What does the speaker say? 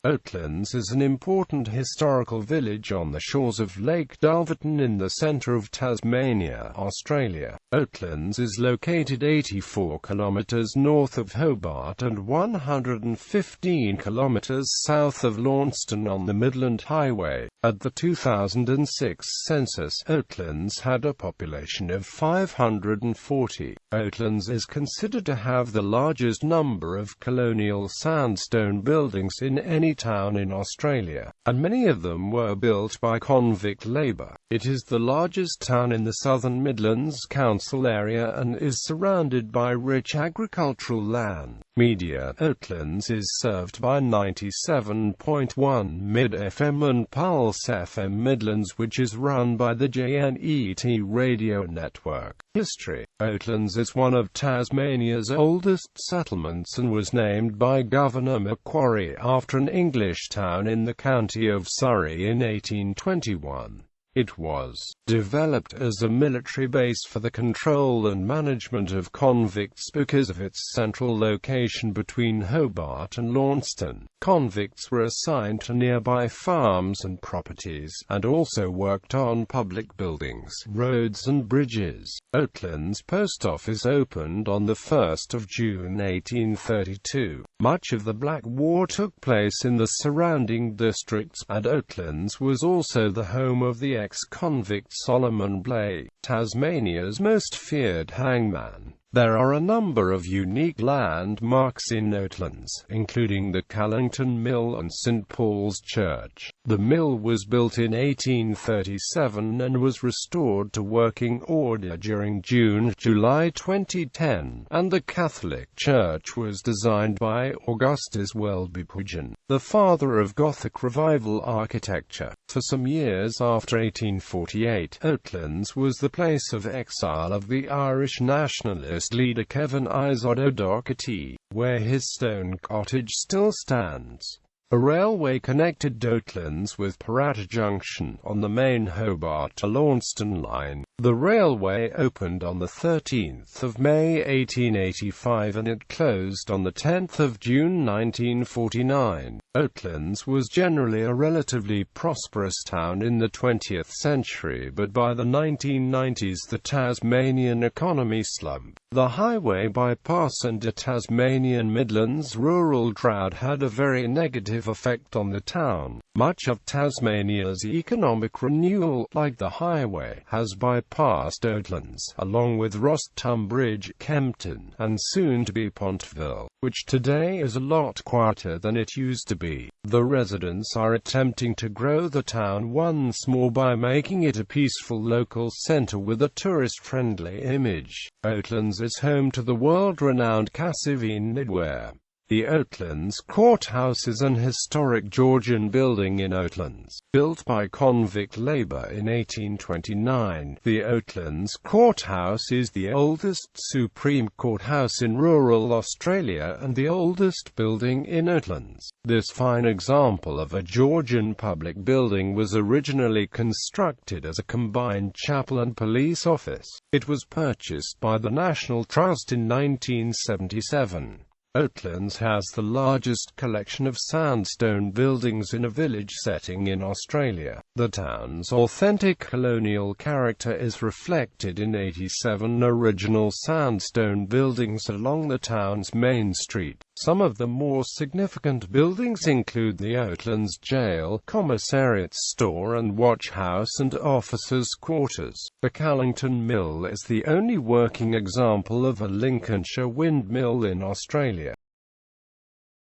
Oatlands is an important historical village on the shores of Lake Dulverton in the centre of Tasmania, Australia. Oatlands is located 84 kilometres north of Hobart and 115 kilometres south of Launceston on the Midland Highway. At the 2006 census, Oatlands had a population of 540. Oatlands is considered to have the largest number of colonial sandstone buildings in any town in Australia, and many of them were built by convict labour. It is the largest town in the Southern Midlands Council area and is surrounded by rich agricultural land. Media. Oatlands is served by 97.1 Mid FM and Pulse FM Midlands, which is run by the JNET radio network. History. Oatlands is one of Tasmania's oldest settlements and was named by Governor Macquarie after an English town in the county of Surrey in 1821. It was developed as a military base for the control and management of convicts because of its central location between Hobart and Launceston. Convicts were assigned to nearby farms and properties, and also worked on public buildings, roads and bridges. Oatlands Post Office opened on the 1st of June 1832. Much of the Black War took place in the surrounding districts, and Oatlands was also the home of the ex-convict Solomon Blay, Tasmania's most feared hangman. There are a number of unique landmarks in Oatlands, including the Callington Mill and St Paul's Church. The mill was built in 1837 and was restored to working order during June-July 2010, and the Catholic Church was designed by Augustus Welby-Pugin, the father of Gothic Revival architecture. For some years after 1848, Oatlands was the place of exile of the Irish nationalist leader Kevin O'Doherty, where his stone cottage still stands. A railway connected Oatlands with Parramatta Junction on the main Hobart to Launceston line. The railway opened on the 13th of May 1885 and it closed on the 10th of June 1949. Oatlands was generally a relatively prosperous town in the 20th century, but by the 1990s the Tasmanian economy slumped. The highway bypass and the Tasmanian Midlands rural drought had a very negative effect on the town. Much of Tasmania's economic renewal, like the highway, has bypassed Oatlands, along with Ross Tunbridge, Kempton, and soon-to-be Pontville, which today is a lot quieter than it used to be. The residents are attempting to grow the town once more by making it a peaceful local centre with a tourist-friendly image. Oatlands is home to the world-renowned Casavine knitwear. The Oatlands Courthouse is an historic Georgian building in Oatlands, built by convict labour in 1829. The Oatlands Courthouse is the oldest Supreme Court house in rural Australia and the oldest building in Oatlands. This fine example of a Georgian public building was originally constructed as a combined chapel and police office. It was purchased by the National Trust in 1977. Oatlands has the largest collection of sandstone buildings in a village setting in Australia. The town's authentic colonial character is reflected in 87 original sandstone buildings along the town's main street. Some of the more significant buildings include the Oatlands Jail, Commissariat Store and Watch House and Officers' Quarters. The Callington Mill is the only working example of a Lincolnshire windmill in Australia.